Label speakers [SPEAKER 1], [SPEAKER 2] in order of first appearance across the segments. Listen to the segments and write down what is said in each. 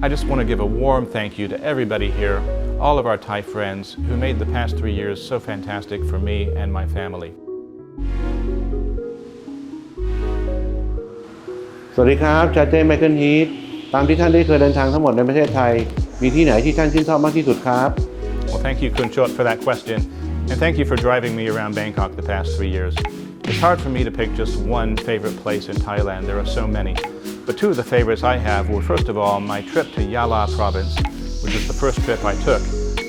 [SPEAKER 1] I just want to give a warm thank you to everybody here, all of our Thai friends who made the past 3 years so fantastic for me and my family.
[SPEAKER 2] สวัสดีครับชาเจ้ Michael Heath ตามที่ท่านได้เคยเดินทางทั้งหมดในประเทศไทยมีที่ไหนที่ท่านชื่นชอบมากที่สุดครับ
[SPEAKER 1] Well, thank you, Kunchot, for that question, and thank you for driving me around Bangkok the past 3 years. It's hard for me to pick just one favorite place in Thailand. There are so many. But two of the favorites I have were, first of all, my trip to Yala province, which was the first trip I took.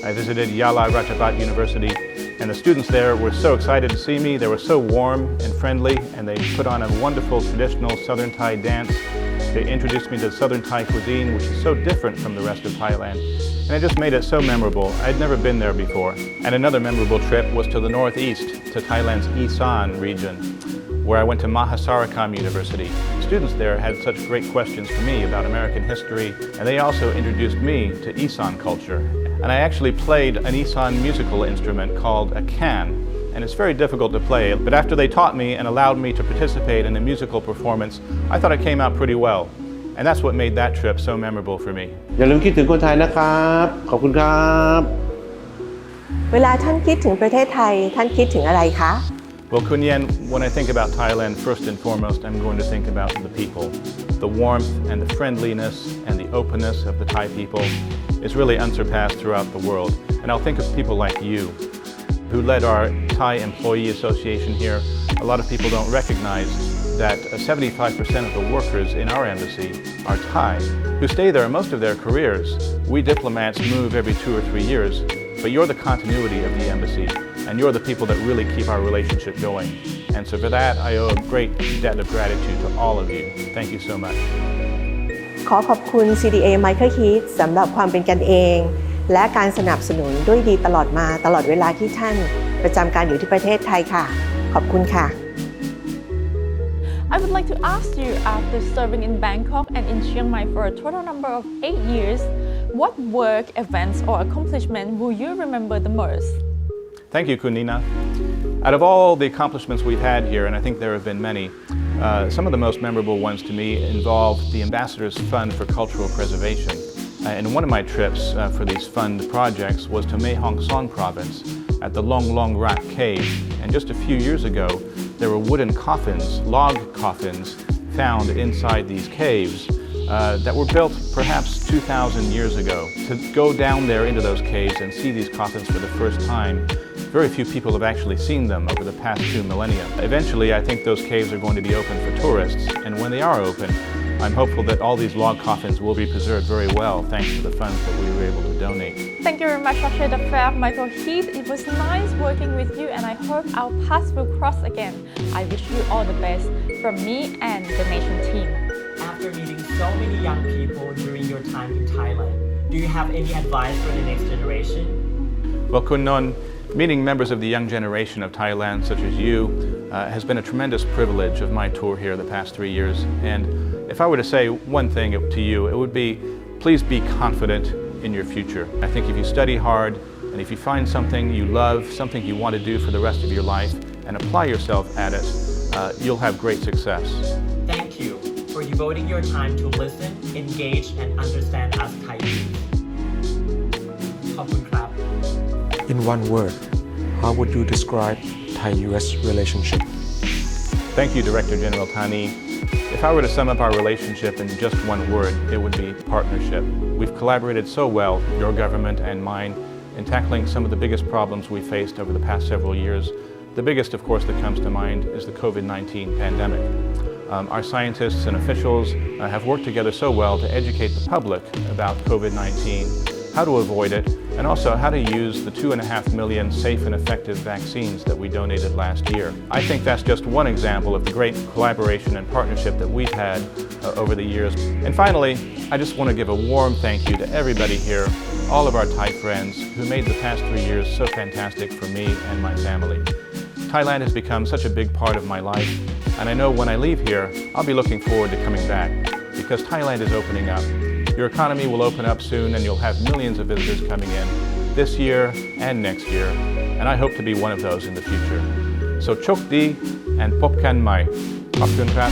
[SPEAKER 1] I visited Yala Ratchapat University, and the students there were so excited to see me. They were so warm and friendly, and they put on a wonderful traditional Southern Thai dance. They introduced me to Southern Thai cuisine, which is so different from the rest of Thailand. And it just made it so memorable. I'd never been there before. And another memorable trip was to the northeast, to Thailand's Isan region, where I went to Mahasarakham University. Students there had such great questions for me about American history, and they also introduced me to Isan culture. And I actually played an Isan musical instrument called a can, and it's very difficult to play, but after they taught me and allowed me to participate in a musical performance, I thought I came out pretty well. And that's what made that trip so memorable for me.
[SPEAKER 2] อย่าลืมคิดถึงคนไทยนะครับขอบคุณครับ
[SPEAKER 3] เวลาท่านคิดถึงประเทศไทยท่านคิดถึงอะไรคะ
[SPEAKER 1] Well, Kunyen, when I think about Thailand, first and foremost, I'm going to think about the people. The warmth and the friendliness and the openness of the Thai people is really unsurpassed throughout the world. And I'll think of people like you, who led our Thai Employee Association here. A lot of people don't recognize that 75% of the workers in our embassy are Thai, who stay there most of their careers. We diplomats move every 2 or 3 years, but you're the continuity of the embassy, and you're the people that really keep our relationship going. And so for that, I owe a great debt of gratitude to all of you. Thank you so much.
[SPEAKER 3] ขอขอบคุณ CDA Michael Heath สำหรับความเป็นกันเองและการสนับสนุนด้วยดีตลอดมาตลอดเวลาที่ท่านประจำการอยู่ที่ประเทศไทยค่ะขอบคุณค่ะ
[SPEAKER 4] I would like to ask you, after serving in Bangkok and in Chiang Mai for a total number of 8 years, what work, events, or accomplishment will you remember the most?
[SPEAKER 1] Thank you, Kunina. Out of all the accomplishments we've had here, and I think there have been many, some of the most memorable ones to me involve the Ambassador's Fund for Cultural Preservation. And one of my trips for these fund projects was to Mae Hong Son province at the Long Long Rak Cave. And just a few years ago, there were wooden coffins, log coffins, found inside these caves that were built perhaps 2,000 years ago. To go down there into those caves and see these coffins for the first time, very few people have actually seen them over the past 2 millennia. Eventually, I think those caves are going to be open for tourists, and when they are open, I'm hopeful that all these log coffins will be preserved very well thanks to the funds that we were able to donate.
[SPEAKER 4] Thank you very much, Dr. Dafar, Michael Heath. It was nice working with you, and I hope our paths will cross again. I wish you all the best from me and the nation team.
[SPEAKER 5] After meeting so many young people during your time in Thailand, do you have any advice for the next generation?
[SPEAKER 1] Well, Kunnon, meeting members of the young generation of Thailand, such as you, has been a tremendous privilege of my tour here the past 3 years. And if I were to say one thing to you, it would be, please be confident in your future. I think if you study hard, and if you find something you love, something you want to do for the rest of your life, and apply yourself at it, you'll have great success.
[SPEAKER 5] Thank you for devoting your time to listen, engage, and understand us Thai youth. ขอบคุณครับ
[SPEAKER 6] In one word, how would you describe Thai-US relationship?
[SPEAKER 1] Thank you, Director General Thani. If I were to sum up our relationship in just one word, it would be partnership. We've collaborated so well, your government and mine, in tackling some of the biggest problems we faced over the past several years. The biggest, of course, that comes to mind is the COVID-19 pandemic. Our scientists and officials have worked together so well to educate the public about COVID-19, how to avoid it, and also how to use the 2.5 million safe and effective vaccines that we donated last year. I think that's just one example of the great collaboration and partnership that we've had over the years. And finally, I just want to give a warm thank you to everybody here, all of our Thai friends who made the past 3 years so fantastic for me and my family. Thailand has become such a big part of my life, and I know when I leave here, I'll be looking forward to coming back because Thailand is opening up. Your economy will open up soon and you'll have millions of visitors coming in this year and next year, and I hope to be one of those in the future. So chok di and pop kan mai. Khop kun krap.